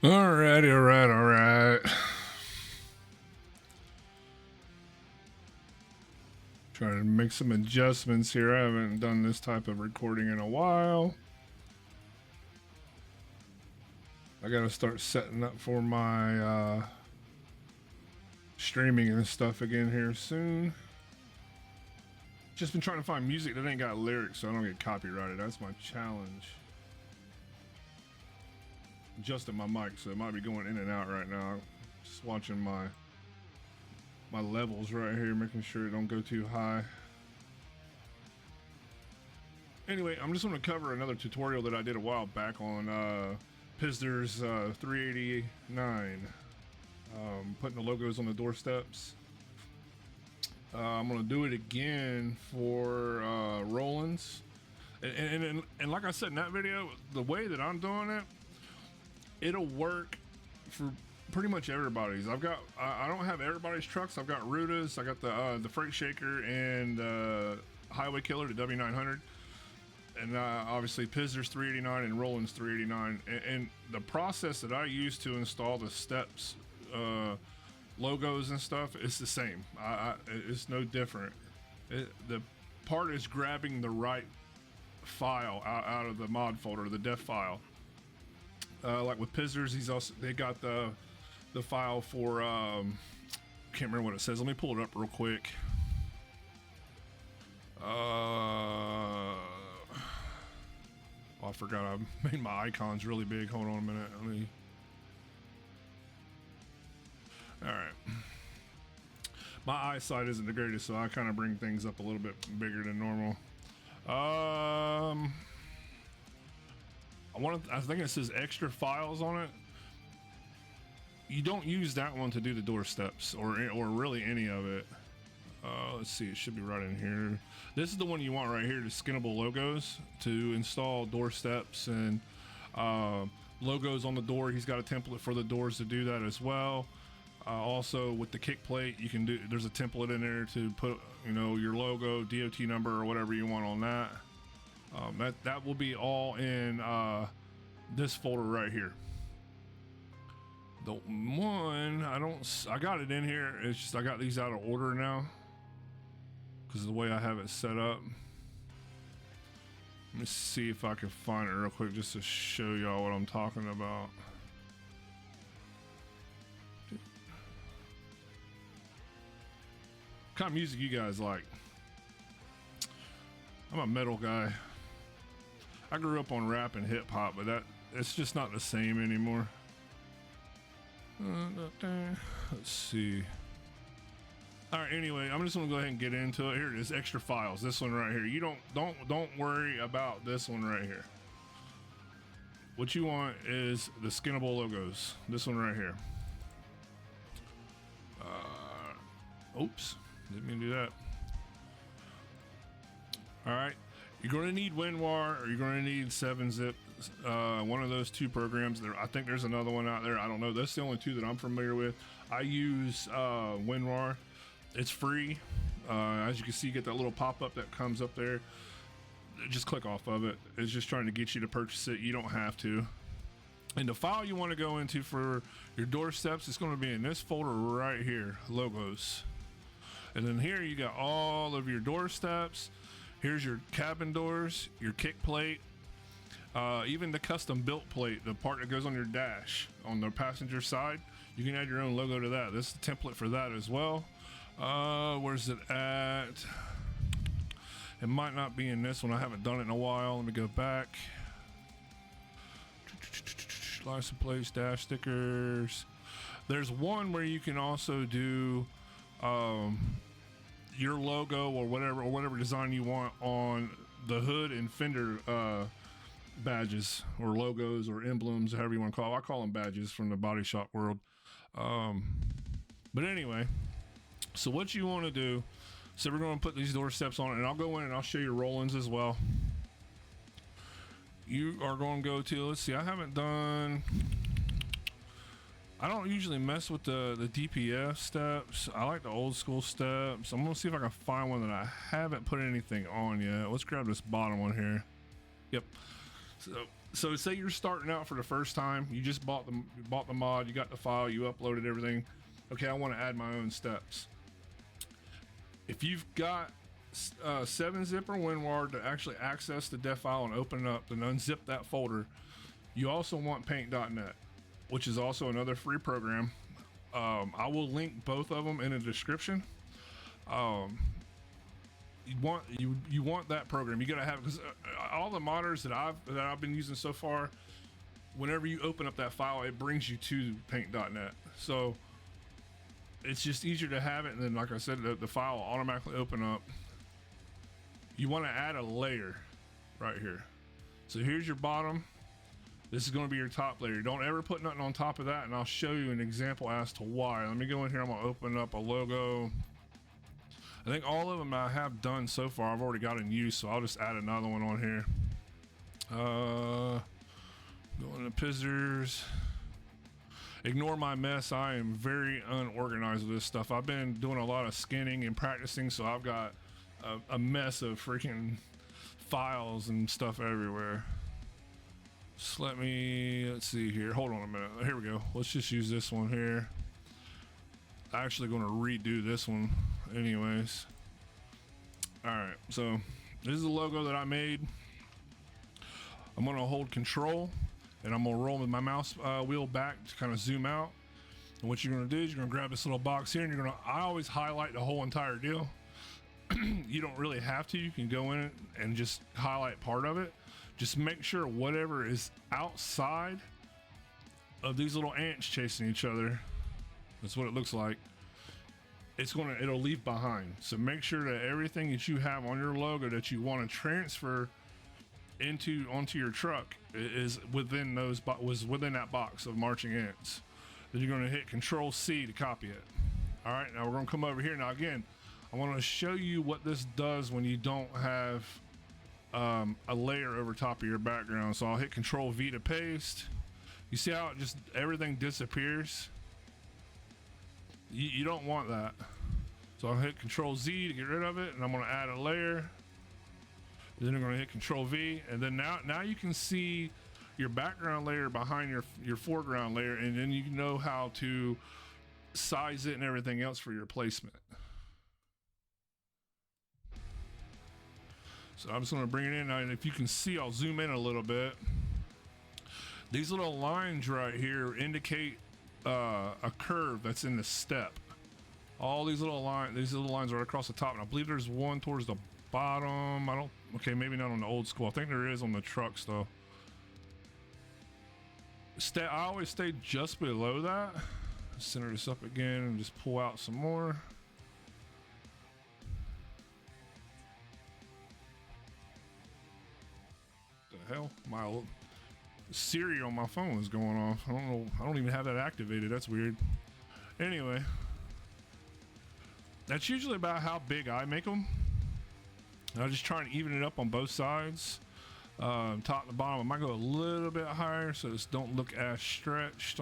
Alright. Trying to make some adjustments here. I haven't done this type of recording in a while. I gotta start setting up for my streaming and stuff again here soon. Just been trying to find music that ain't got lyrics so I don't get copyrighted. That's my challenge. Adjusting my mic, so it might be going in and out right now. Just watching my levels right here, making sure it don't go too high. Anyway, I'm just going to cover another tutorial that I did a while back on Pizder's 389, putting the logos on the doorsteps. I'm going to do it again for Roland's, and like I said in that video, the way that I'm doing it, it'll work for pretty much everybody's. I don't have everybody's trucks. I've got Ruda's, I got the Freight Shaker and Highway Killer, the W900, and obviously Pizder's 389 and Roland's 389. And the process that I use to install the steps, logos and stuff, it's the same. It's no different. The part is grabbing the right file out of the mod folder, the def file. Like with Pizder's, they got the file for can't remember what it says. Let me pull it up real quick. Oh, I forgot I made my icons really big. Hold on a minute. All right. My eyesight isn't the greatest, so I kind of bring things up a little bit bigger than normal. I think it says extra files on it. You don't use that one to do the doorsteps or really any of it. Let's see, it should be right in here. This is the one you want right here, the skinnable logos to install doorsteps and logos on the door. He's got a template for the doors to do that as well. Also with the kick plate, you can do, there's a template in there to put, your logo, DOT number, or whatever you want on that. That will be all in this folder right here. The one I got it in here. It's just I got these out of order now because of the way I have it set up. Let me see if I can find it real quick just to show y'all what I'm talking about. What kind of music you guys like? I'm a metal guy. I grew up on rap and hip hop, but it's just not the same anymore. Let's see. All right. Anyway, I'm just gonna go ahead and get into it. Here it is, extra files. This one right here. You don't worry about this one right here. What you want is the skinnable logos. This one right here. Oops, didn't mean to do that. All right. You're going to need WinRAR or you're going to need 7-zip, one of those two programs. I think there's another one out there. I don't know. That's the only two that I'm familiar with. I use WinRAR. It's free. As you can see, you get that little pop-up that comes up there. Just click off of it. It's just trying to get you to purchase it. You don't have to. And the file you want to go into for your doorsteps is going to be in this folder right here, logos. And then here you got all of your doorsteps. Here's your cabin doors, your kick plate, even the custom built plate, the part that goes on your dash on the passenger side. You can add your own logo to that. This is the template for that as well. Where's it at? It might not be in this one. I haven't done it in a while. Let me go back. License plates, dash stickers. There's one where you can also do your logo or whatever design you want on the hood and fender badges or logos or emblems, however you want to call it. I call them badges from the body shop world. But anyway, so what you want to do, so we're going to put these doorsteps on it, and I'll go in and I'll show you Roland's as well. You are going to go to, let's see, I don't usually mess with the DPF steps. I like the old school steps. I'm gonna see if I can find one that I haven't put anything on yet. Let's grab this bottom one here. Yep. So So say you're starting out for the first time, you just bought the mod, you got the file, you uploaded everything. Okay, I want to add my own steps. If you've got 7-zip or WinRAR to actually access the dev file and open it up and unzip that folder, you also want paint.net, which is also another free program. I will link both of them in the description. You want that program. You gotta have, because all the modders that I've been using so far, whenever you open up that file, it brings you to paint.net. So it's just easier to have it, and then like I said, the file will automatically open up. You want to add a layer right here. So here's your bottom. This is going to be your top layer. Don't ever put nothing on top of that, and I'll show you an example as to why. Let me go in here. I'm going to open up a logo. I think all of them I have done so far I've already got in use, so I'll just add another one on here. Go into Pizzers. Ignore my mess. I am very unorganized with this stuff. I've been doing a lot of skinning and practicing, so I've got a mess of freaking files and stuff everywhere. Just let's see here. Hold on a minute. Here we go. Let's just use this one here. I'm actually going to redo this one anyways. All right, so this is the logo that I made. I'm going to hold control and I'm going to roll with my mouse wheel back to kind of zoom out. And what you're going to do is you're going to grab this little box here, and I always highlight the whole entire deal. You don't really have to. You can go in and just highlight part of it. Just make sure whatever is outside of these little ants chasing each other, that's what it looks like, it'll leave behind. So make sure that everything that you have on your logo that you want to transfer onto your truck is within that box of marching ants. Then you're going to hit Control C to copy it. All right, now we're going to come over here. Now again, I want to show you what this does when you don't have a layer over top of your background. So I'll hit Control V to paste. You see how everything disappears? You don't want that. So I'll hit Control Z to get rid of it, and I'm going to add a layer. Then I'm going to hit Control V, and then now you can see your background layer behind your foreground layer, and then you know how to size it and everything else for your placement. So I'm just going to bring it in now, and if you can see, I'll zoom in a little bit. These little lines right here indicate a curve that's in the step. All these little lines are across the top, and I believe there's one towards the bottom. Okay, maybe not on the old school. I think there is on the trucks though. I always stay just below that. Center this up again and just pull out some more. The hell, my Siri on my phone is going off. I don't know. I don't even have that activated. That's weird. Anyway, that's usually about how big I make them. I just try and even it up on both sides, top and bottom. I might go a little bit higher so this don't look as stretched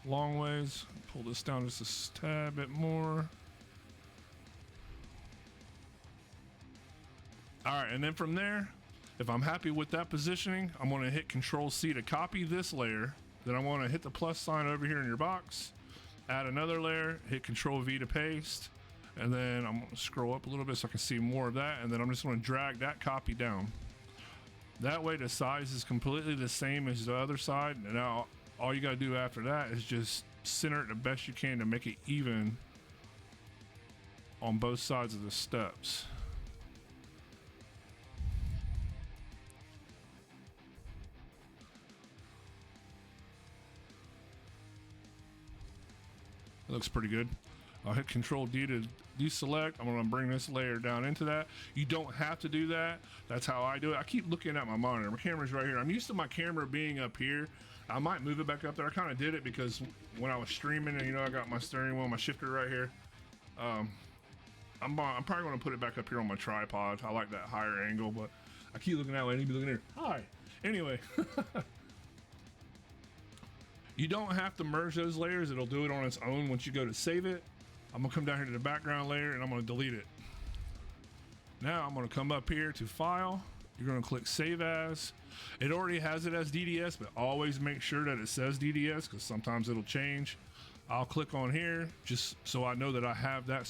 long ways. Pull this down just a tad bit more. All right, and then from there, if I'm happy with that positioning, I'm going to hit Control C to copy this layer. Then I want to hit the plus sign over here in your box, add another layer, hit Control V to paste, and then I'm going to scroll up a little bit so I can see more of that, and then I'm just going to drag that copy down. That way the size is completely the same as the other side, and now all you got to do after that is just center it the best you can to make it even on both sides of the steps. Looks pretty good. I'll hit Control D to deselect. I'm going to bring this layer down into that. You don't have to do that. That's how I do it. I keep looking at my monitor. My camera's right here. I'm used to my camera being up here. I might move it back up there. I kind of did it because when I was streaming, and I got my steering wheel, my shifter right here. I'm probably going to put it back up here on my tripod. I like that higher angle, but I keep looking that way. I need to be looking here. Hi. Anyway. You don't have to merge those layers. It'll do it on its own once you go to save it. I'm gonna come down here to the background layer and I'm gonna delete it. Now I'm gonna come up here to File, You're going to click Save As. It already has it as DDS, but always make sure that it says DDS because sometimes it'll change. I'll click on here just so I know that I have that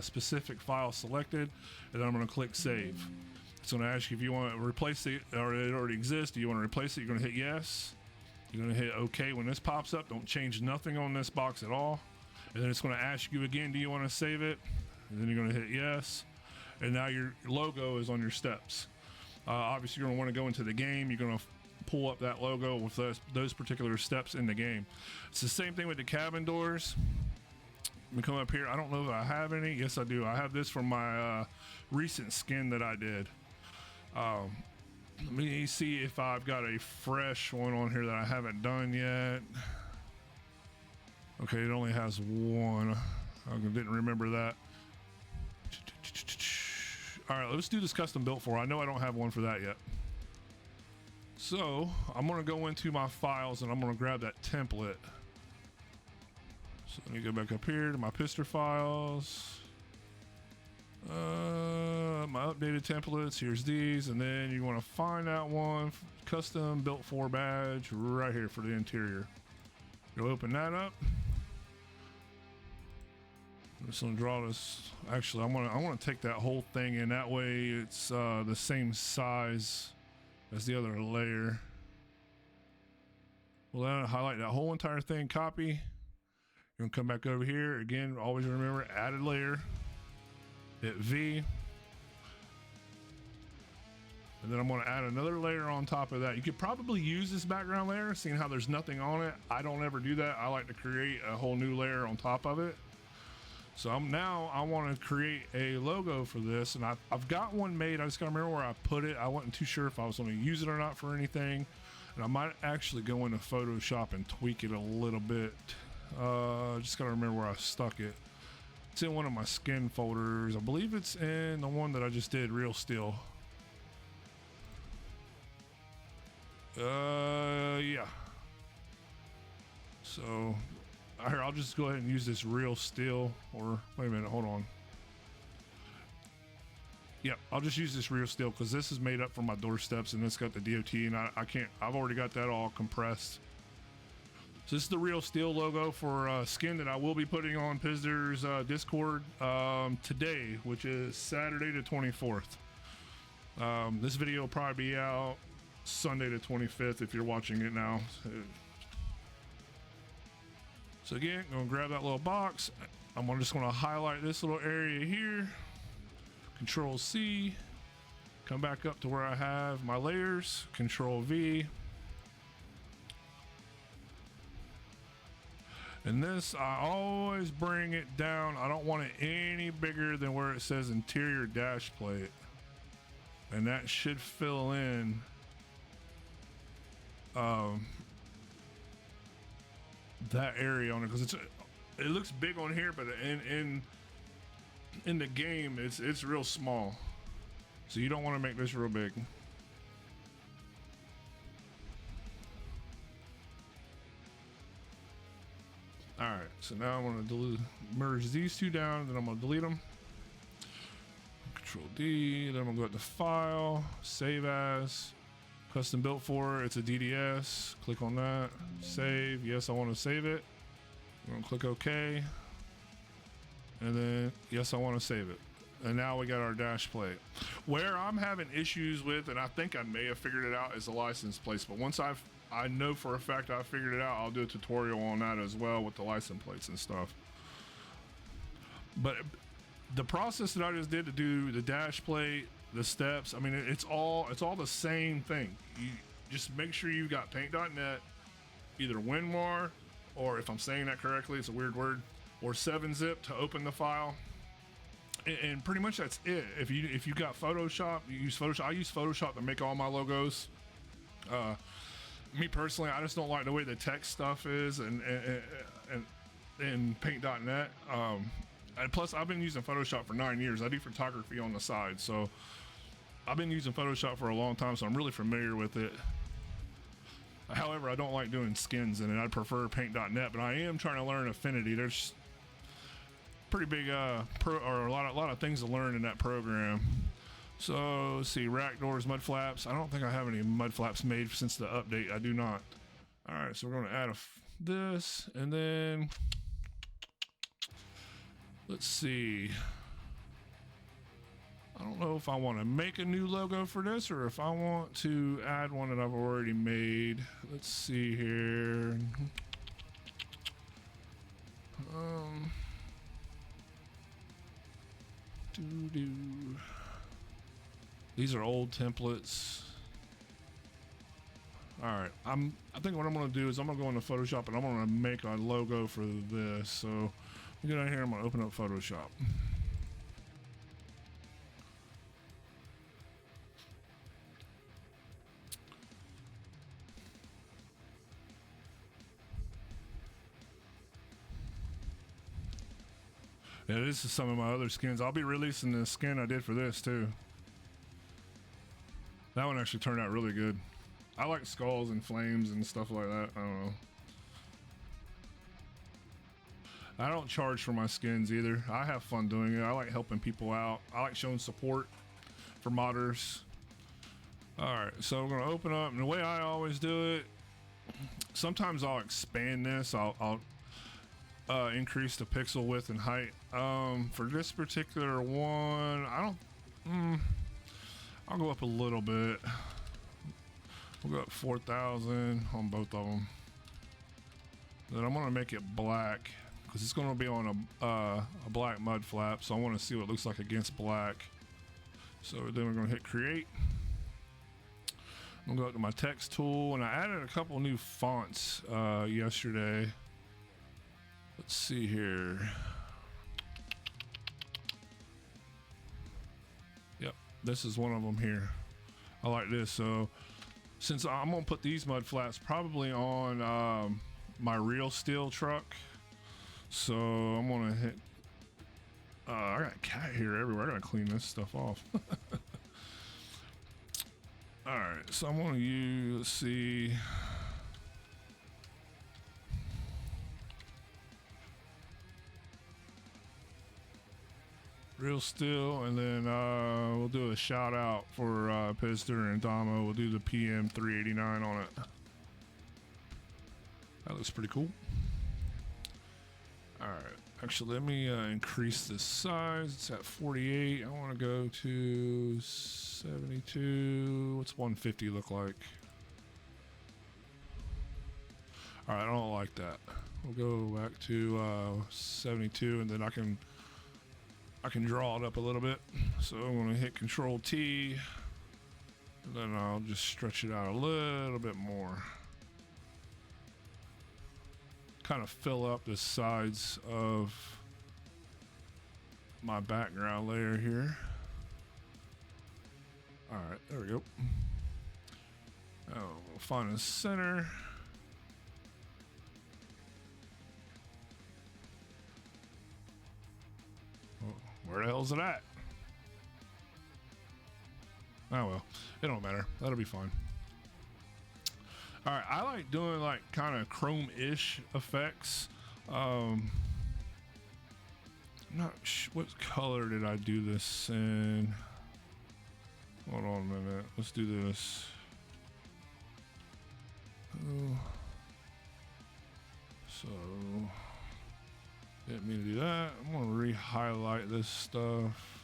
specific file selected, and then I'm going to click Save. It's going to ask you if you want to replace it, or it already exists. Do you want to replace it? You're going to hit yes. You're going to hit OK when this pops up. Don't change nothing on this box at all. And then it's going to ask you again, do you want to save it? And then you're going to hit yes. And now your logo is on your steps. Obviously, you're going to want to go into the game. You're going to pull up that logo with those particular steps in the game. It's the same thing with the cabin doors. Let me come up here. I don't know if I have any. Yes, I do. I have this from my recent skin that I did. Let me see if I've got a fresh one on here that I haven't done yet. Okay, it only has one. I didn't remember that. All right, let's do this custom built for. I know I don't have one for that yet. So I'm gonna go into my files and I'm gonna grab that template. So let me go back up here to my Pister files. My updated templates, here's these, and then you want to find that one, custom built for badge right here for the interior. You'll open that up. I'm just gonna draw this. Actually, I want to take that whole thing in. That way, it's the same size as the other layer. Well, then highlight that whole entire thing. Copy. You're gonna come back over here again. Always remember added layer. Hit V. And then I'm going to add another layer on top of that. You could probably use this background layer, seeing how there's nothing on it. I don't ever do that. I like to create a whole new layer on top of it. So I want to create a logo for this, and I've got one made. I just got to remember where I put it. I wasn't too sure if I was going to use it or not for anything. And I might actually go into Photoshop and tweak it a little bit. Just got to remember where I stuck it. It's in one of my skin folders. I believe it's in the one that I just did, Real Steel. Yeah. So here, I'll just go ahead and use this Real Steel, or wait a minute, hold on. Yep, I'll just use this Real Steel because this is made up for my doorsteps and it's got the DOT, and I've already got that all compressed. So this is the Real Steel logo for skin that I will be putting on Pizder's Discord today, which is Saturday the 24th. This video will probably be out Sunday the 25th if you're watching it now. So again, I'm gonna grab that little box. I'm just gonna highlight this little area here. Control C, come back up to where I have my layers, Control V. And this, I always bring it down. I don't want it any bigger than where it says interior dash plate. And that should fill in that area on it, because it looks big on here, but in the game it's real small. So you don't want to make this real big. All right, so now I'm going to merge these two down, and then I'm going to delete them. Control D, then I'm going to go to File, Save As, Custom Built For, it's a DDS. Click on that, Save. Yes, I want to save it. I'm going to click OK. And then, yes, I want to save it. And now we got our dash plate. Where I'm having issues with, and I think I may have figured it out, is the license plates. But once I know for a fact I figured it out, I'll do a tutorial on that as well with the license plates and stuff. But the process that I just did to do the dash plate, the steps, I mean, it's all the same thing. You just make sure you've got paint.net, either WinRAR, or if I'm saying that correctly, it's a weird word, or 7-zip to open the file. And pretty much that's it. If you got Photoshop, you use Photoshop. I use Photoshop to make all my logos. Me personally, I just don't like the way the text stuff is, and paint.net. And plus, I've been using Photoshop for 9 years. I do photography on the side, so I've been using Photoshop for a long time, so I'm really familiar with it. However, I don't like doing skins in it. I prefer paint.net, but I am trying to learn Affinity. There's pretty big a lot of things to learn in that program. So let's see, rack doors, mud flaps. I don't think I have any mud flaps made since the update. I do not. All right, so we're going to add this, and then let's see. I don't know if I want to make a new logo for this or if I want to add one that I've already made. Let's see here. These are old templates. All right, I think what I'm gonna do is I'm gonna go into Photoshop and I'm gonna make a logo for this. So get down here, I'm gonna open up Photoshop. Yeah, this is some of my other skins. I'll be releasing the skin I did for this too. That one actually turned out really good. I like skulls and flames and stuff like that. I don't know. I don't charge for my skins either. I have fun doing it. I like helping people out. I like showing support for modders. All right, so we're gonna open up, and the way I always do it, sometimes I'll expand this. I'll increase the pixel width and height. For this particular one, I'll go up a little bit. We'll go up 4,000 on both of them. Then I'm gonna make it black because it's gonna be on a black mud flap, so I want to see what it looks like against black. So then we're gonna hit create. I'm gonna go up to my text tool, and I added a couple new fonts yesterday. Let's see here. Yep, this is one of them here. I like this. So since I'm gonna put these mud flaps probably on my real steel truck, so I'm gonna hit. I got a cat here everywhere. I gotta clean this stuff off. All right, so I'm gonna use. Let's see. Real steel, and then we'll do a shout out for Pister and Damo. We'll do the PM 389 on it. That looks pretty cool. All right, actually, let me increase the size. It's at 48. I want to go to 72. What's 150 look like? All right, I don't like that. We'll go back to 72, and then I can draw it up a little bit. So I'm going to hit Control T, and then I'll just stretch it out a little bit more. Kind of fill up the sides of my background layer here. All right, there we go. Now we'll find the center. Where the hell's it at? Oh well, it don't matter. That'll be fine. All right, I like doing like kind of chrome-ish effects. I'm not sure what color did I do this in. Hold on a minute. Let's do this. Oh. So. Didn't mean to do that. I'm gonna re-highlight this stuff.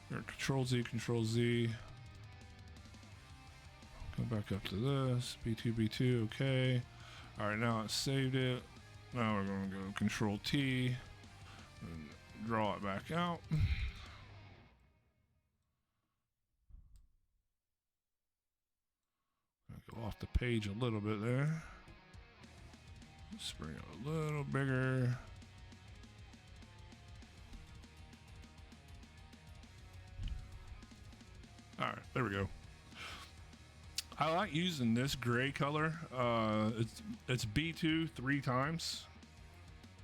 Here, Control Z, Control Z. Go back up to this. B2, B2, okay. All right, now it saved it. Now we're gonna go Control T and draw it back out. Go off the page a little bit there. Let's bring it a little bigger. All right, there we go. I like using this gray color. It's B2 3 times.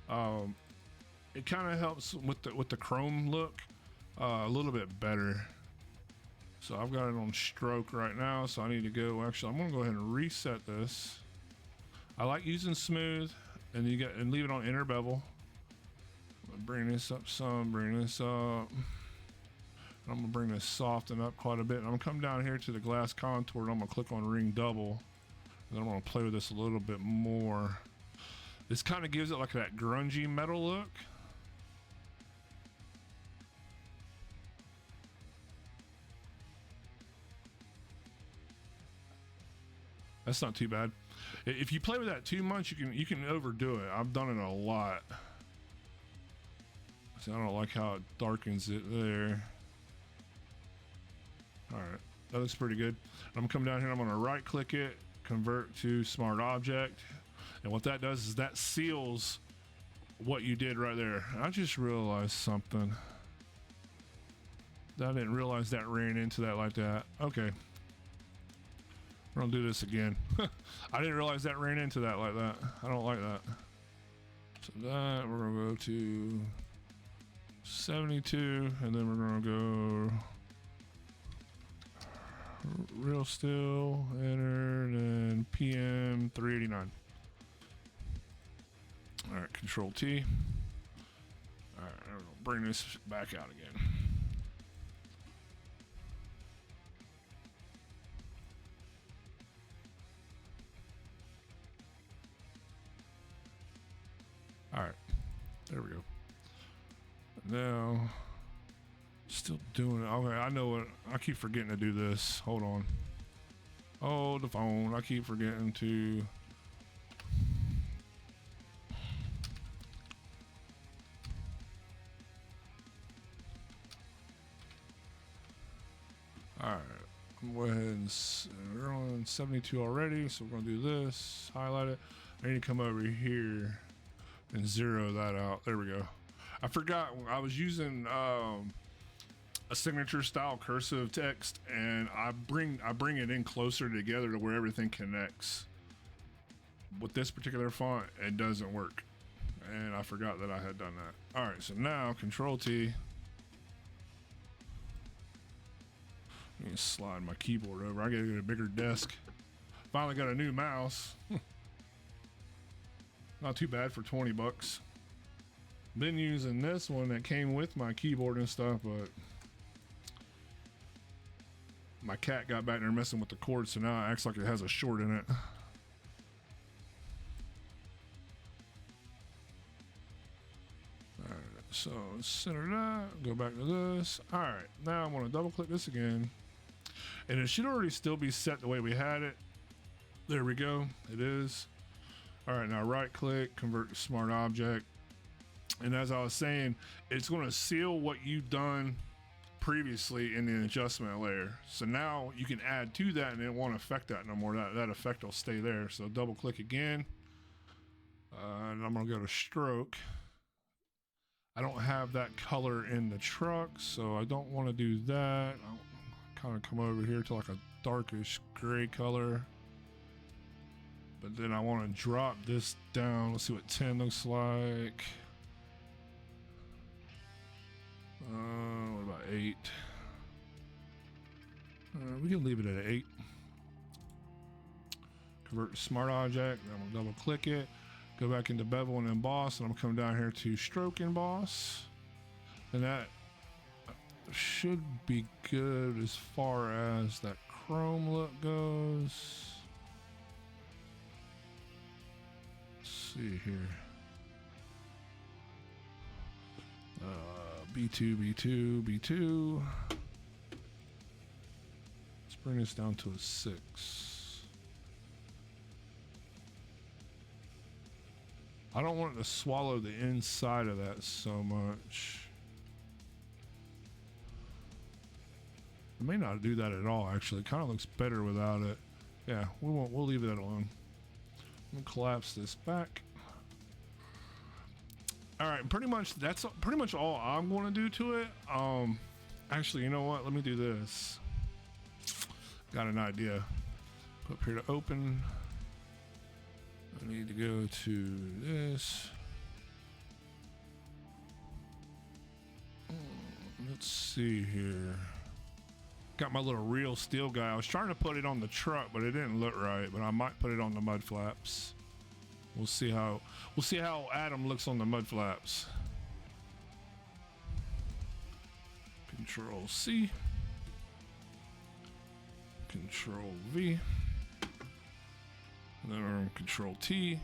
It kind of helps with the chrome look a little bit better. So I've got it on stroke right now, so I need to go. Actually, I'm gonna go ahead and reset this. I like using smooth, and leave it on inner bevel. Bring this up some. Bring this up. I'm gonna bring this soften up quite a bit. I'm gonna come down here to the glass contour and I'm gonna click on ring double. And then I'm gonna play with this a little bit more. This kind of gives it like that grungy metal look. That's not too bad. If you play with that too much, you can overdo it. I've done it a lot. See, I don't like how it darkens it there. All right, that looks pretty good. I'm gonna come down here, I'm gonna right click it, convert to smart object. And what that does is that seals what you did right there. I just realized something. I didn't realize that ran into that like that. Okay. We're gonna do this again. I didn't realize that ran into that like that. I don't like that. So that, we're gonna go to 72, and then we're gonna go real still, enter, and PM 389. All right, Control T. All right, we're gonna bring this back out again. All right, there we go. Now, still doing it. Okay, I know what. I keep forgetting to do this. Hold on. Oh, the phone. I keep forgetting to. All right, I'm going to go ahead and we're on 72 already, so we're going to do this. Highlight it. I need to come over here and zero that out. There we go. I forgot I was using a signature style cursive text, and I bring it in closer together to where everything connects. With this particular font, it doesn't work, and I forgot that I had done that. All right, so now Control T. Let me slide my keyboard over. I gotta get a bigger desk. Finally got a new mouse. Not too bad for 20 bucks. Been using this one that came with my keyboard and stuff, but my cat got back there messing with the cord, so now it acts like it has a short in it. Alright, so center that, go back to this. Alright, now I'm gonna double click this again. And it should already still be set the way we had it. There we go, it is. Alright, now right click, convert to smart object. And as I was saying, it's going to seal what you've done previously in the adjustment layer. So now you can add to that, and it won't affect that no more. That effect will stay there. So double click again. And I'm going to go to stroke. I don't have that color in the truck, so I don't want to do that. I'll kind of come over here to like a darkish gray color. But then I want to drop this down. Let's see what 10 looks like. What about 8? We can leave it at 8. Convert to smart object. I'm gonna double click it. Go back into bevel and emboss, and I'm gonna come down here to stroke emboss. And that should be good as far as that chrome look goes. Let's see here. B2, B2, B2. Let's bring this down to a 6. I don't want it to swallow the inside of that so much. I may not do that at all, actually. It kind of looks better without it. Yeah, we'll leave that alone. I'm gonna collapse this back. All right, pretty much that's pretty much all I'm going to do to it. Actually, you know what? Let me do this. Got an idea. Go up here to open. I need to go to this. Let's see here. Got my little real steel guy. I was trying to put it on the truck, but it didn't look right. But I might put it on the mud flaps. We'll see how Adam looks on the mud flaps. Control C, Control V, and then we're on Control T.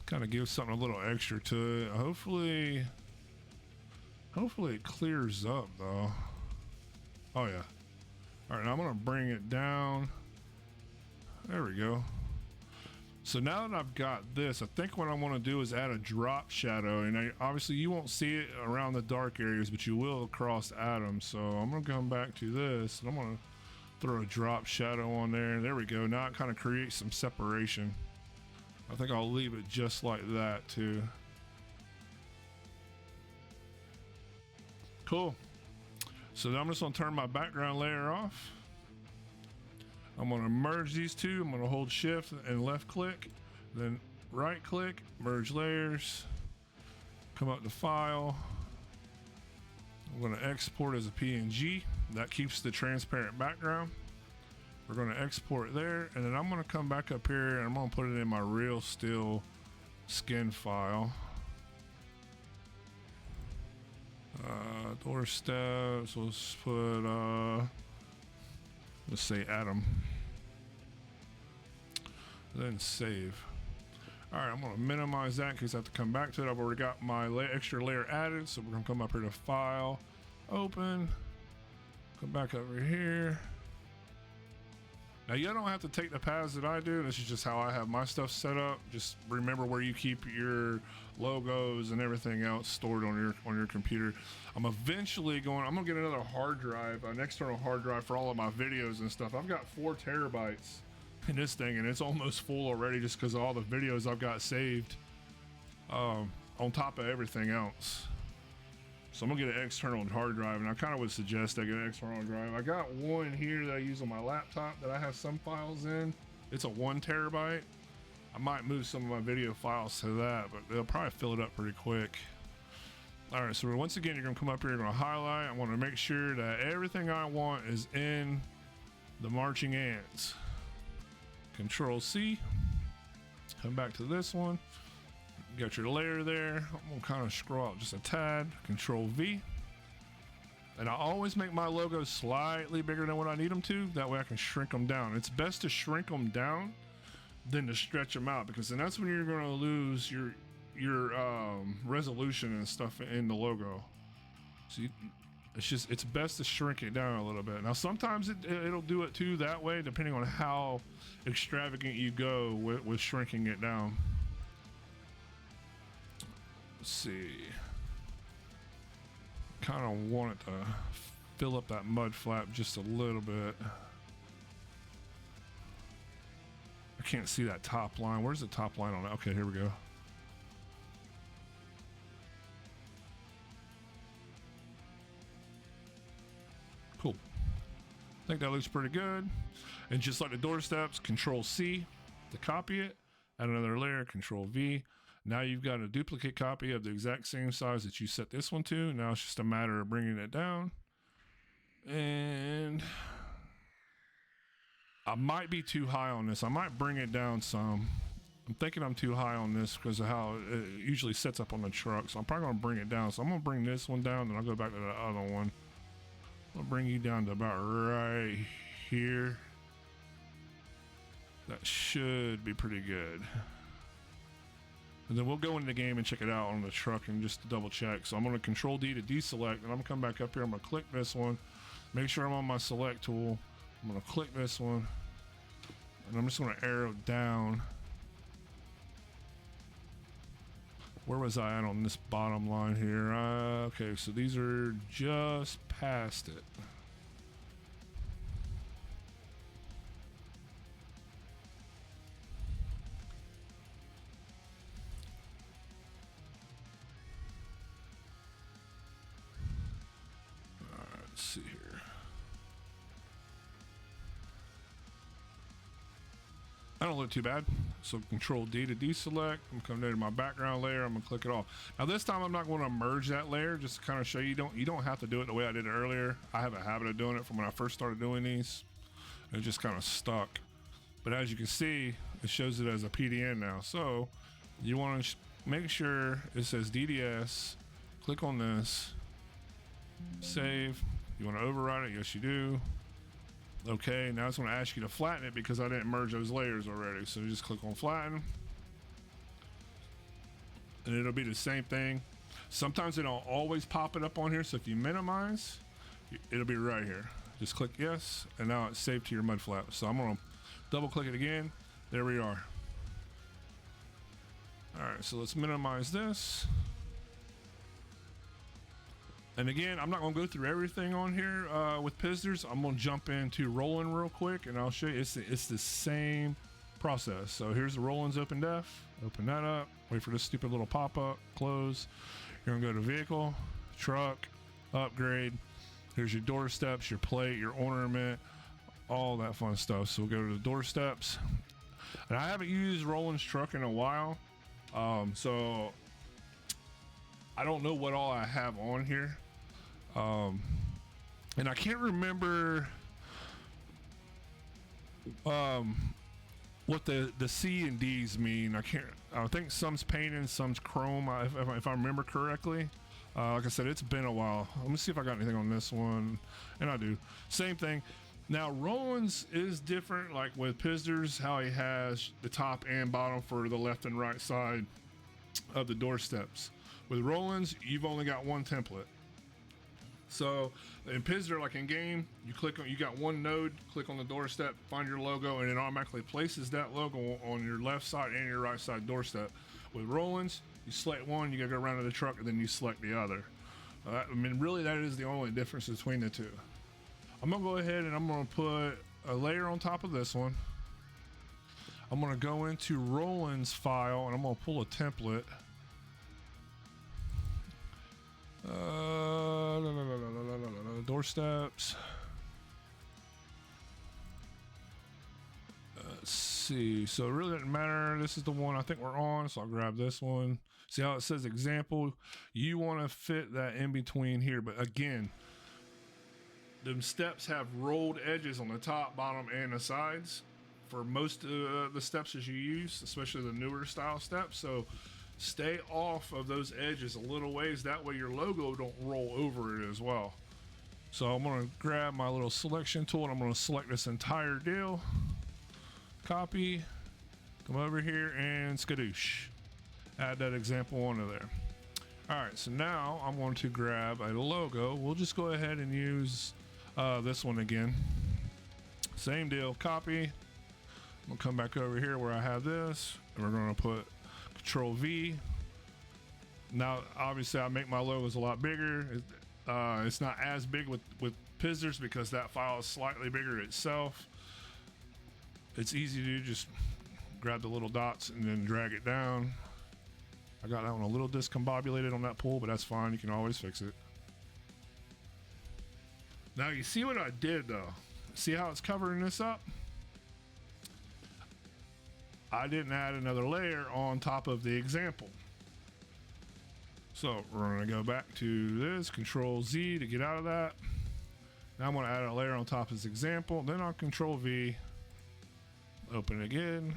Kind of gives something a little extra to it. Hopefully it clears up though. Oh yeah. All right, now I'm gonna bring it down. There we go. So now that I've got this, I think what I want to do is add a drop shadow, and obviously you won't see it around the dark areas, but you will across atoms. So I'm gonna come back to this, and I'm gonna throw a drop shadow on there. There we go. Now it kind of creates some separation. I think I'll leave it just like that too. Cool. So now I'm just gonna turn my background layer off. I'm gonna merge these two. I'm gonna hold shift and left click, then right click, merge layers, come up to file. I'm gonna export as a PNG. That keeps the transparent background. We're gonna export there, and then I'm gonna come back up here and I'm gonna put it in my real still skin file. Doorstep, so let's put let's say atom, then save. All right, I'm gonna minimize that in case I have to come back to it. I've already got my extra layer added, so we're gonna come up here to file, open, come back over here. Now you don't have to take the paths that I do. This is just how I have my stuff set up. Just remember where you keep your logos and everything else stored on your computer. I'm eventually I'm gonna get another hard drive, an external hard drive for all of my videos and stuff. I've got 4 terabytes in this thing, and it's almost full already just because of all the videos I've got saved on top of everything else. So I'm gonna get an external hard drive, and I kind of would suggest I get an external drive. I got one here that I use on my laptop that I have some files in. It's a 1 terabyte. I might move some of my video files to that, but they'll probably fill it up pretty quick. All right, so once again, you're gonna come up here, you're gonna highlight. I want to make sure that everything I want is in the marching ants. Control C, come back to this one. You got your layer there. I'm gonna kind of scroll out just a tad. Control V. And I always make my logos slightly bigger than what I need them to. That way I can shrink them down. It's best to shrink them down than to stretch them out, because then that's when you're gonna lose your resolution and stuff in the logo. So it's best to shrink it down a little bit. Now sometimes it'll do it too that way, depending on how extravagant you go with shrinking it down. Let's see. Kind of want it to fill up that mud flap just a little bit. I can't see that top line. Where's the top line on it? Okay, here we go. Cool. I think that looks pretty good. And just like the doorsteps, Control C to copy it. Add another layer, Control V. Now you've got a duplicate copy of the exact same size that you set this one to. Now it's just a matter of bringing it down. And I might be too high on this. I might bring it down some. I'm thinking I'm too high on this because of how it usually sets up on the truck. So I'm probably gonna bring it down. So I'm gonna bring this one down, then I'll go back to the other one. I'll bring you down to about right here. That should be pretty good. And then we'll go into the game and check it out on the truck and just double check. So I'm going to Control D to deselect, and I'm going to come back up here. I'm going to click this one, make sure I'm on my select tool. I'm going to click this one, and I'm just going to arrow down. Where was I at on this bottom line here? Okay, so these are just past it. Let's see here. I don't look too bad. So Control D to deselect. I'm coming down to my background layer. I'm gonna click it off. Now this time I'm not going to merge that layer, just to kind of show you don't have to do it the way I did it earlier. I have a habit of doing it from when I first started doing these. It just kind of stuck. But as you can see, it shows it as a PDN now. So you want to make sure it says DDS. Click on this. Save. You want to override it? Yes, you do. Okay, now it's going to ask you to flatten it because I didn't merge those layers already. So just click on flatten. And it'll be the same thing. Sometimes it don't always pop it up on here. So if you minimize, it'll be right here. Just click yes. And now it's saved to your mud flap. So I'm going to double click it again. There we are. All right, so let's minimize this. And again, I'm not going to go through everything on here with Pizders. I'm going to jump into Roland real quick, and I'll show you. It's the same process. So here's the Roland's open def. Open that up. Wait for this stupid little pop-up. Close. You're going to go to Vehicle, Truck, Upgrade. Here's your doorsteps, your plate, your ornament, all that fun stuff. So we'll go to the doorsteps. And I haven't used Roland's truck in a while. So I don't know what all I have on here. And I can't remember what the C and D's mean. I think some's painted, some's chrome, if I remember correctly. Like I said, it's been a while. Let me see if I got anything on this one. And I do. Same thing. Now, Roland's is different, like with Pizders, how he has the top and bottom for the left and right side of the doorsteps. With Roland's, you've only got one template. So in Pizder, like in game, you got one node, click on the doorstep, find your logo, and it automatically places that logo on your left side and your right side doorstep. With Roland's, you select one, you gotta go around to the truck, and then you select the other. I mean, really, that is the only difference between the two. I'm gonna go ahead and I'm gonna put a layer on top of this one. I'm gonna go into Roland's file and I'm gonna pull a template. Doorsteps. Let's see. So it really doesn't matter. This is the one I think we're on. So I'll grab this one. See how it says example? You want to fit that in between here. But again, them steps have rolled edges on the top, bottom, and the sides for most of the steps that you use, especially the newer style steps. So stay off of those edges a little ways. That way your logo don't roll over it as well. So I'm going to grab my little selection tool and I'm going to select this entire deal. Copy. Come over here and skadoosh. Add that example onto there. All right, so now I'm going to grab a logo. We'll just go ahead and use this one again. Same deal, copy. I'm gonna come back over here where I have this, and we're gonna put Control V. Now, obviously, I make my logos a lot bigger. It's not as big with Pizders because that file is slightly bigger itself. It's easy to just grab the little dots and then drag it down. I got that one a little discombobulated on that pull, but that's fine. You can always fix it. Now you see what I did though. See how it's covering this up? I didn't add another layer on top of the example. So we're gonna go back to this, Control Z to get out of that. Now I'm gonna add a layer on top of this example. Then I'll Control V, open it again.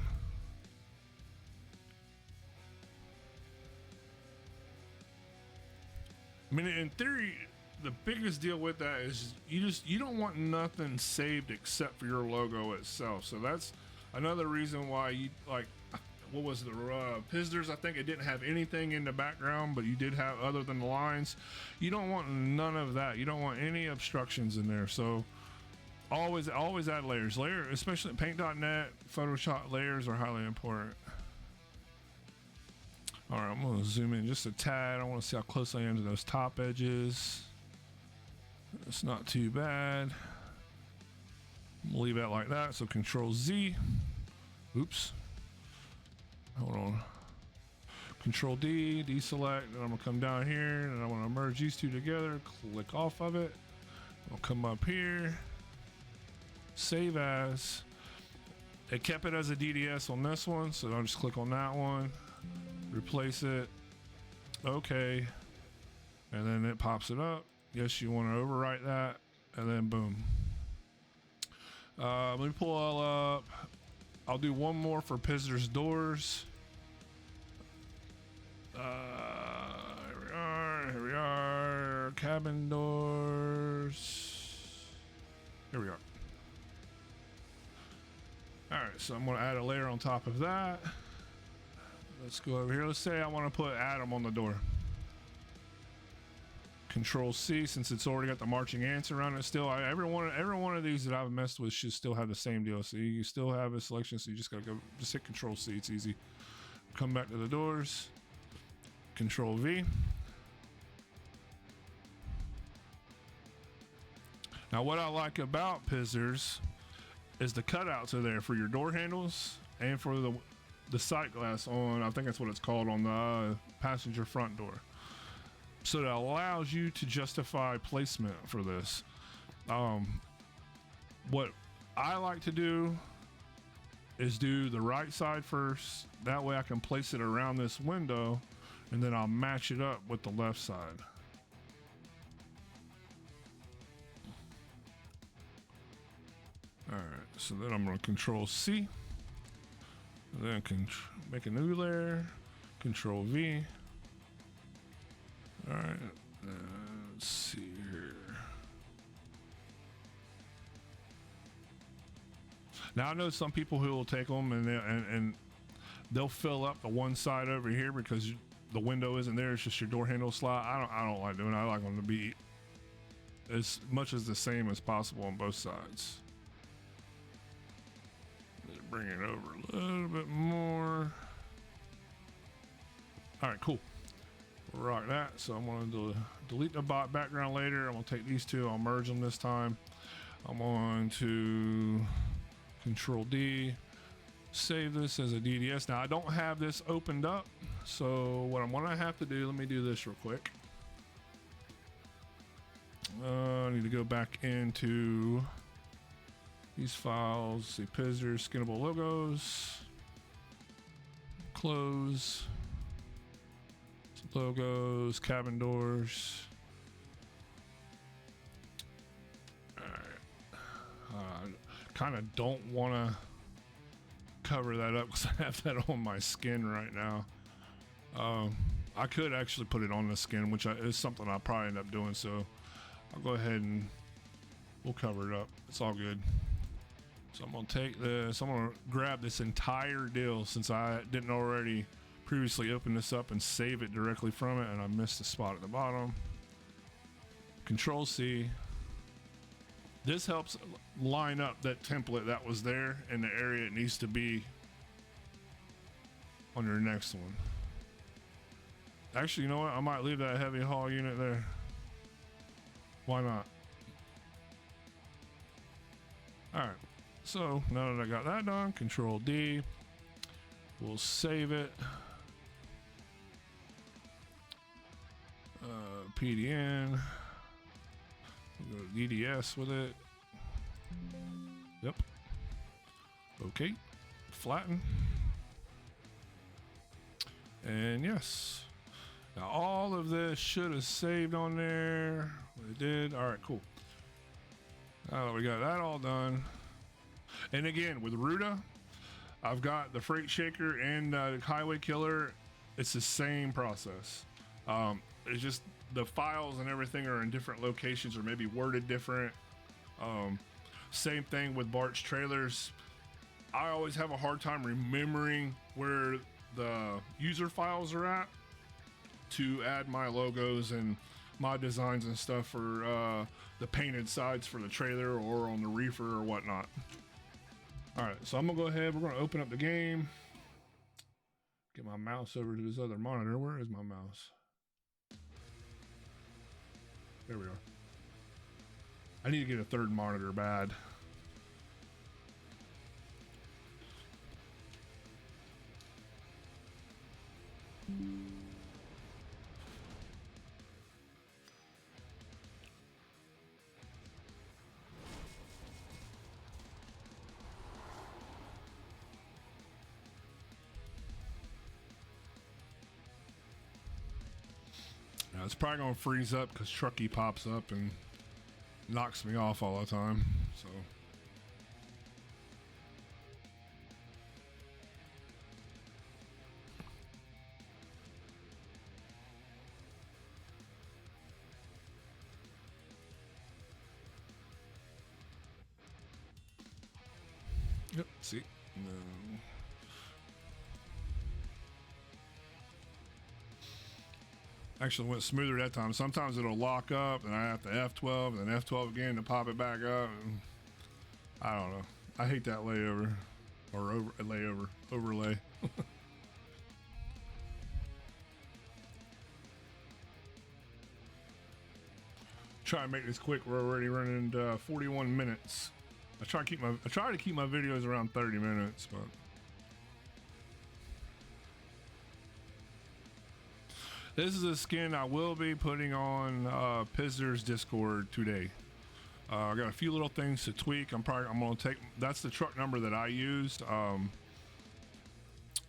I mean, in theory, the biggest deal with that is you don't want nothing saved except for your logo itself. So that's another reason why you like, what was the Pizders? I think it didn't have anything in the background, but you did have other than the lines. You don't want none of that. You don't want any obstructions in there. So always add layers. Especially Paint.net, Photoshop layers are highly important. All right, I'm gonna zoom in just a tad. I want to see how close I am to those top edges. It's not too bad. We'll leave that like that. So Control Z. Oops. Hold on. Control D, deselect, and I'm gonna come down here and I want to merge these two together. Click off of it. I'll come up here. Save as. It kept it as a DDS on this one, so I'll just click on that one. Replace it. Okay. And then it pops it up. Yes, you want to overwrite that, and then boom. Let me pull all up. I'll do one more for Pizders doors. cabin doors. Here we are. All right, so I'm gonna add a layer on top of that. Let's go over here. Let's say I want to put Adam on the door. Control C, since it's already got the marching ants around it. Still, every one of these that I've messed with should still have the same deal. So you still have a selection. So you just gotta go, just hit Control C. It's easy. Come back to the doors. Control V. Now, what I like about Pizzers is the cutouts are there for your door handles and for the sight glass on, I think that's what it's called, on the passenger front door. So that allows you to justify placement for this. What I like to do is do the right side first. That way I can place it around this window and then I'll match it up with the left side. All right, so then I'm gonna Control C, and then make a new layer, Control V. All right, let's see here. Now I know some people who will take them and they'll fill up the one side over here because the window isn't there. It's just your door handle slot. I don't like doing it. I like them to be as much as the same as possible on both sides. Bring it over a little bit more. All right, cool. Rock that. So I'm going to delete the bot background later. I'm going to take these two. I'll merge them this time. I'm going to Control D, save this as a DDS. Now I don't have this opened up. So what I'm going to have to do, let me do this real quick. I need to go back into these files, see Pizzers, skinnable logos, close, logos, cabin doors. All right. Kind of don't want to cover that up because I have that on my skin right now. I could actually put it on the skin, which is something I'll probably end up doing. So I'll go ahead and we'll cover it up. It's all good. So I'm gonna take this, I'm gonna grab this entire deal since I didn't already previously open this up and save it directly from it, and I missed the spot at the bottom. Control C. This helps line up that template that was there in the area it needs to be on your next one. Actually, you know what? I might leave that heavy haul unit there. Why not? All right. So now that I got that done, Control D, we'll save it. PDN, we'll go to DDS with it. Yep. Okay. Flatten. And yes. Now all of this should have saved on there. It did. All right, cool. Now that we got that all done. And again, with Ruta, I've got the Freight Shaker and Highway Killer. It's the same process. It's just the files and everything are in different locations or maybe worded different. Same thing with Bart's trailers. I always have a hard time remembering where the user files are at to add my logos and my designs and stuff for the painted sides for the trailer or on the reefer or whatnot. All right, so I'm gonna go ahead. We're gonna open up the game. Get my mouse over to this other monitor. Where is my mouse? There we are. I need to get a third monitor bad. Now it's probably gonna freeze up because Truckee pops up and knocks me off all the time. So Yep, see? No. Actually went smoother that time. Sometimes it'll lock up and I have to F12 and then F12 again to pop it back up. And I don't know. I hate that layover or overlay. Try and make this quick. We're already running 41 minutes. I try to keep my videos around 30 minutes, but this is a skin I will be putting on Pizzer's Discord today. I got a few little things to tweak. I'm gonna take, that's the truck number that I used.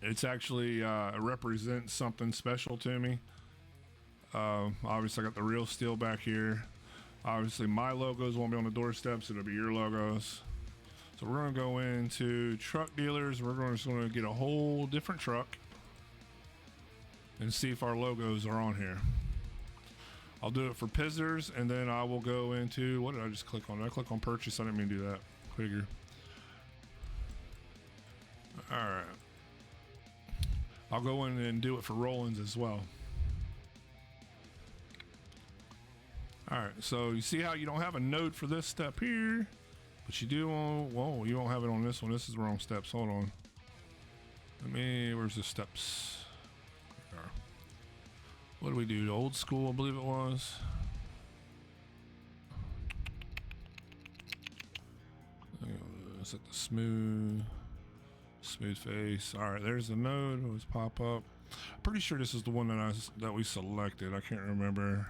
It's actually it represents something special to me. Obviously I got the real steel back here. Obviously my logos won't be on the doorsteps, it'll be your logos. So we're gonna go into truck dealers. We're just gonna get a whole different truck and see if our logos are on here. I'll do it for Pizzers, and then I will go into, what did I just click on? Did I click on purchase? I didn't mean to do that. Figure. All right. I'll go in and do it for Roland's as well. All right, so you see how you don't have a node for this step here, but you do on, whoa, you don't have it on this one. This is the wrong steps. Hold on. Where's the steps? There. What do we do? The old school, I believe it was. Set the smooth face. All right, there's the node. Let's pop up. I'm pretty sure this is the one that we selected. I can't remember.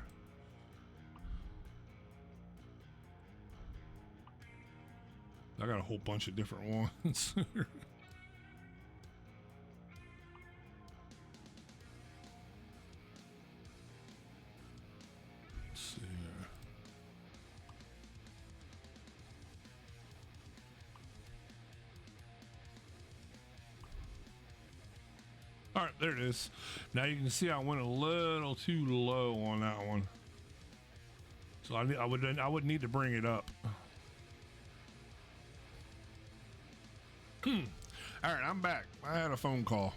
I got a whole bunch of different ones. Let's see here. All right, there it is. Now you can see I went a little too low on that one, so I would need to bring it up. All right, I'm back. I had a phone call.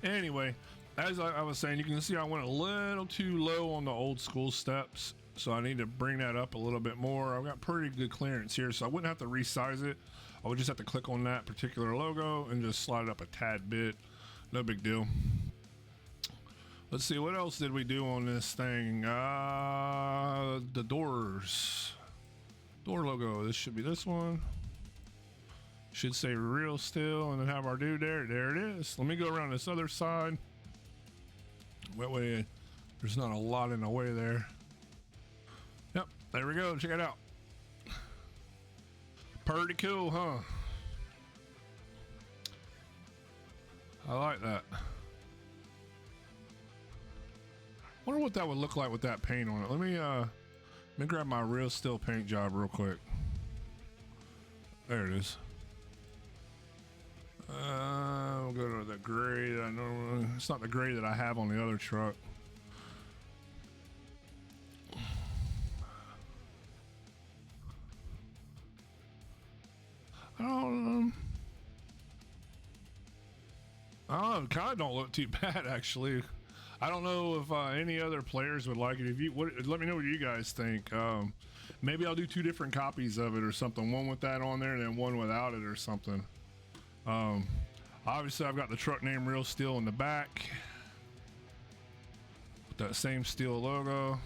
Anyway, as I was saying, you can see I went a little too low on the old school steps, so I need to bring that up a little bit more. I've got pretty good clearance here, so I wouldn't have to resize it. I would just have to click on that particular logo and just slide it up a tad bit. No big deal. Let's see, what else did we do on this thing? The door logo. This should be this one. Should say real still and then have our dude there. There it is. Let me go around this other side. That way there's not a lot in the way there. Yep, there we go. Check it out. Pretty cool, huh? I like that. Wonder what that would look like with that paint on it. Let me grab my real still paint job real quick. There it is. We'll go to the gray that I normally, it's not the gray that I have on the other truck. I don't know, kind of don't look too bad actually. I don't know if any other players would like it. If you let me know what you guys think. Maybe I'll do two different copies of it or something. One with that on there and then one without it or something. Obviously I've got the truck name Real Steel in the back with that same steel logo.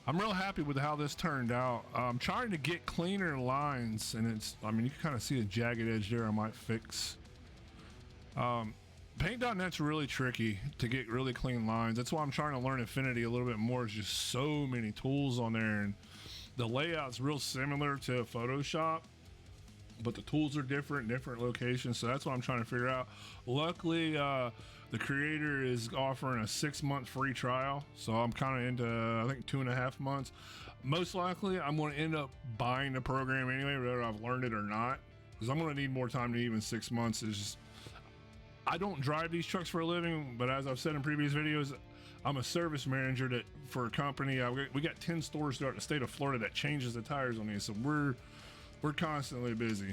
I'm real happy with how this turned out. I'm trying to get cleaner lines, and it's, I mean, you can kind of see a jagged edge there I might fix. Paint.net's really tricky to get really clean lines. That's why I'm trying to learn Affinity a little bit more. There's just so many tools on there, and the layout's real similar to Photoshop, but the tools are different locations. So that's what I'm trying to figure out. Luckily, the creator is offering a 6-month free trial. So I'm kind of into, I think 2.5 months. Most likely I'm going to end up buying the program anyway, whether I've learned it or not, because I'm going to need more time than even 6 months. It's just, I don't drive these trucks for a living, but as I've said in previous videos, I'm a service manager for a company. We got 10 stores throughout the state of Florida that changes the tires on these. So we're we're constantly busy.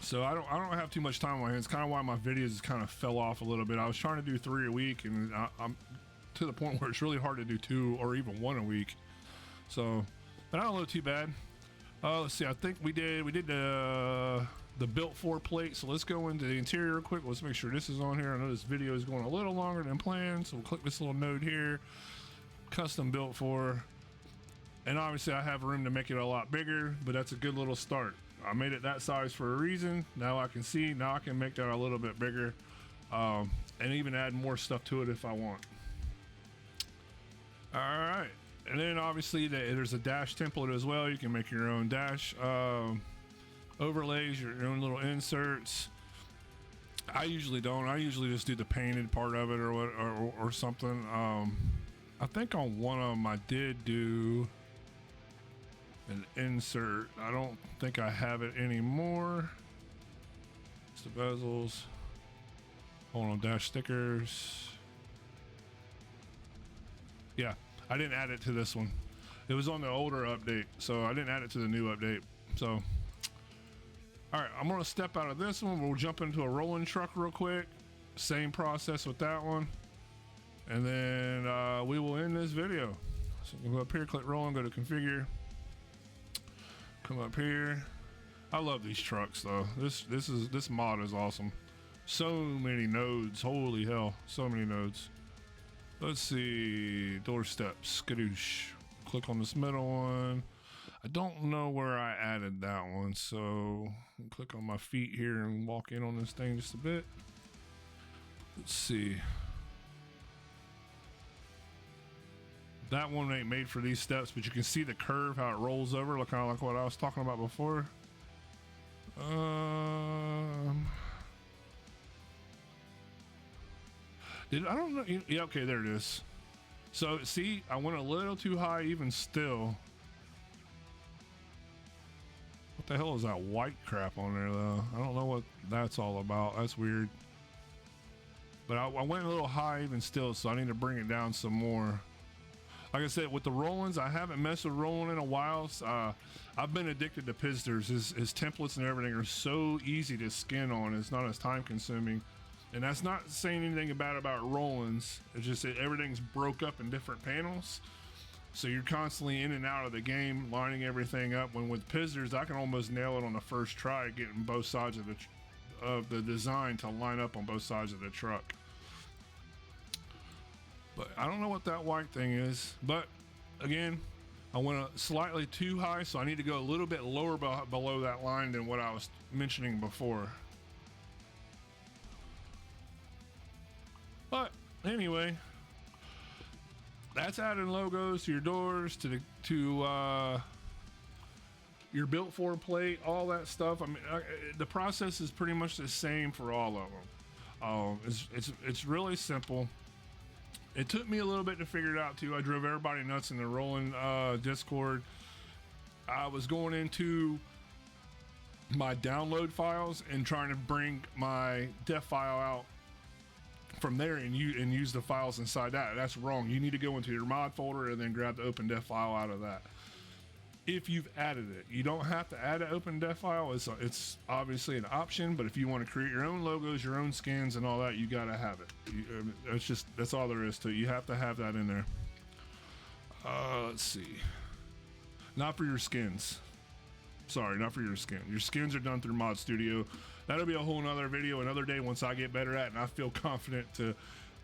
So I don't have too much time on my hands. Kind of why my videos kind of fell off a little bit. I was trying to do 3 a week, and I'm to the point where it's really hard to do 2 or even 1 a week. So, but I don't look too bad. Let's see. I think we did the built for plate. So let's go into the interior real quick. Let's make sure this is on here. I know this video is going a little longer than planned, so we'll click this little node here. Custom built for, and obviously I have room to make it a lot bigger, but that's a good little start. I made it that size for a reason. Now I can see. Now I can make that a little bit bigger, and even add more stuff to it if I want. All right. And then obviously there's a dash template as well. You can make your own dash overlays, your own little inserts. I usually don't. I usually just do the painted part of it or something. I think on one of them I did do an insert. I don't think I have it anymore. It's the bezels. Hold on, dash stickers. Yeah. I didn't add it to this one. It was on the older update, so I didn't add it to the new update. So, all right, I'm gonna step out of this one. We'll jump into a Roland truck real quick. Same process with that one. And then we will end this video. So we'll go up here, click Roland, go to configure. Come up here. I love these trucks though. This mod is awesome. So many nodes, holy hell, so many nodes. Let's see, doorstep, skadoosh. Click on this middle one. I don't know where I added that one, so click on my feet here and walk in on this thing just a bit. Let's see. That one ain't made for these steps, but you can see the curve, how it rolls over, kind of like what I was talking about before. I don't know. Yeah, okay, there it is. So see, I went a little too high even still. What the hell is that white crap on there though? I don't know what that's all about. That's weird. But I went a little high even still, so I need to bring it down some more. Like I said, with the Rolands, I haven't messed with Roland in a while. I've been addicted to Pizders. His templates and everything are so easy to skin on. It's not as time consuming. And that's not saying anything bad about Rolands. It's just that everything's broke up in different panels. So you're constantly in and out of the game, lining everything up. When with Pizders, I can almost nail it on the first try, getting both sides of the design to line up on both sides of the truck. But I don't know what that white thing is. But again, I went slightly too high, so I need to go a little bit lower below that line than what I was mentioning before. But anyway, that's adding logos to your doors, to your built for plate, all that stuff. I mean, the process is pretty much the same for all of them. It's really simple. It took me a little bit to figure it out too. I drove everybody nuts in the Roland Discord. I was going into my download files and trying to bring my def file out from there and use the files inside that. That's wrong. You need to go into your mod folder and then grab the open def file out of that. If you've added it, you don't have to add an open def file. It's obviously an option, but if you want to create your own logos, your own skins and all that, you got to have it. That's all there is to it. You have to have that in there. Let's see. Not for your skins. Sorry, not for your skin. Your skins are done through Mod Studio. That'll be a whole nother video another day once I get better at it and I feel confident to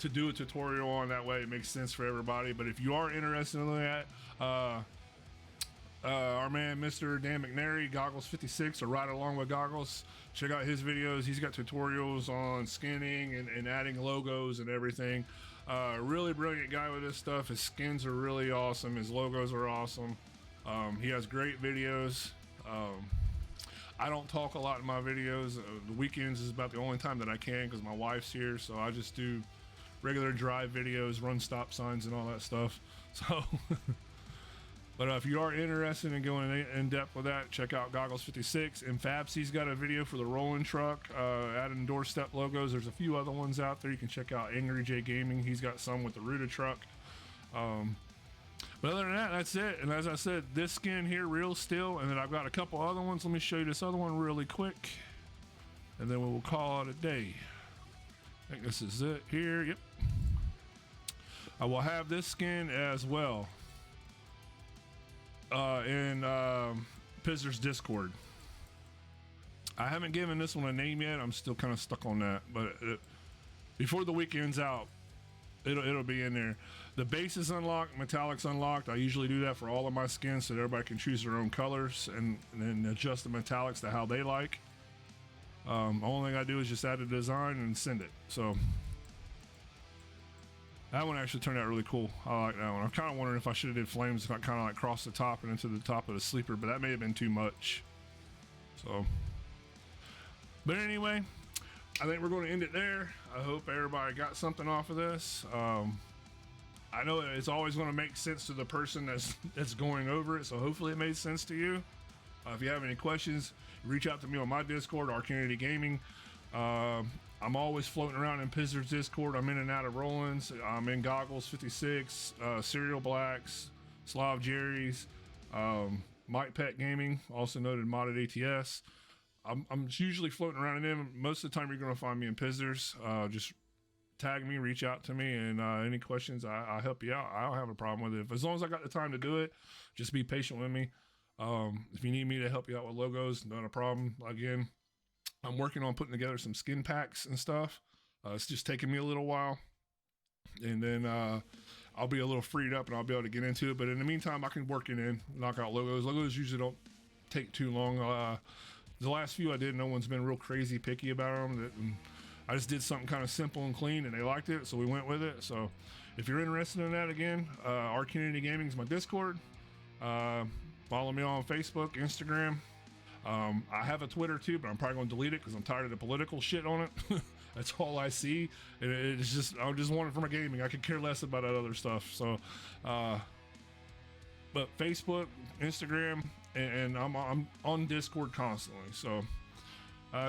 do a tutorial on that way. It makes sense for everybody. But if you are interested in that, our man Mr. Dan McNary, Goggles 56 or Ride Along with Goggles, check out his videos. He's got tutorials on skinning and adding logos and everything. Really brilliant guy with this stuff. His skins are really awesome. His logos are awesome. He has great videos. I don't talk a lot in my videos. The weekends is about the only time that I can because my wife's here, so I just do regular drive videos, run stop signs and all that stuff. So but if you are interested in going in depth with that, check out Goggles 56. And Fabsy's got a video for the Roland truck, adding doorstep logos. There's a few other ones out there. You can check out Angry J Gaming. He's got some with the Ruta truck. But other than that, that's it. And as I said, this skin here, real still, and then I've got a couple other ones. Let me show you this other one really quick, and then we will call it a day. I think this is it here. Yep. I will have this skin as well in Pizzer's Discord. I haven't given this one a name yet. I'm still kind of stuck on that, but before the weekend's out, it'll be in there. The base is unlocked, metallic's unlocked. I usually do that for all of my skins so that everybody can choose their own colors and then adjust the metallics to how they like. Only thing I do is just add a design and send it. So that one actually turned out really cool. I like that one. I'm kind of wondering if I should have did flames, if I kind of like crossed the top and into the top of the sleeper, but that may have been too much. So, but anyway, I think we're going to end it there. I hope everybody got something off of this. I know it's always going to make sense to the person that's going over it, so hopefully it made sense to you. If you have any questions, reach out to me on my Discord, rkennedy gaming. I'm always floating around in Pizzer's Discord. I'm in and out of Roland's. I'm in Goggles 56, Cereal Blacks, Slav Jerry's, Mike Pet Gaming, also noted modded ATS. I'm usually floating around in them. Most of the time you're going to find me in Pizzer's. Just tag me, reach out to me, and any questions, I'll help you out. I don't have a problem with it. As long as I got the time to do it, just be patient with me. If you need me to help you out with logos, not a problem. Again, I'm working on putting together some skin packs and stuff. It's just taking me a little while, and then I'll be a little freed up and I'll be able to get into it. But in the meantime, I can work it in, knock out logos. Logos usually don't take too long. The last few I did, no one's been real crazy picky about them. I just did something kind of simple and clean, and they liked it, so we went with it. So if you're interested in that, again, rkennedy gaming is my Discord. Follow me on Facebook, Instagram. I have a Twitter too, but I'm probably going to delete it because I'm tired of the political shit on it. That's all I see, and it's just, I just want it for my gaming. I could care less about that other stuff. So, but Facebook, Instagram, and I'm on Discord constantly. So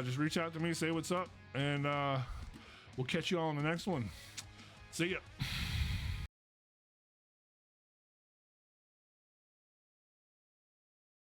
just reach out to me, say what's up, and we'll catch you all on the next one. See ya.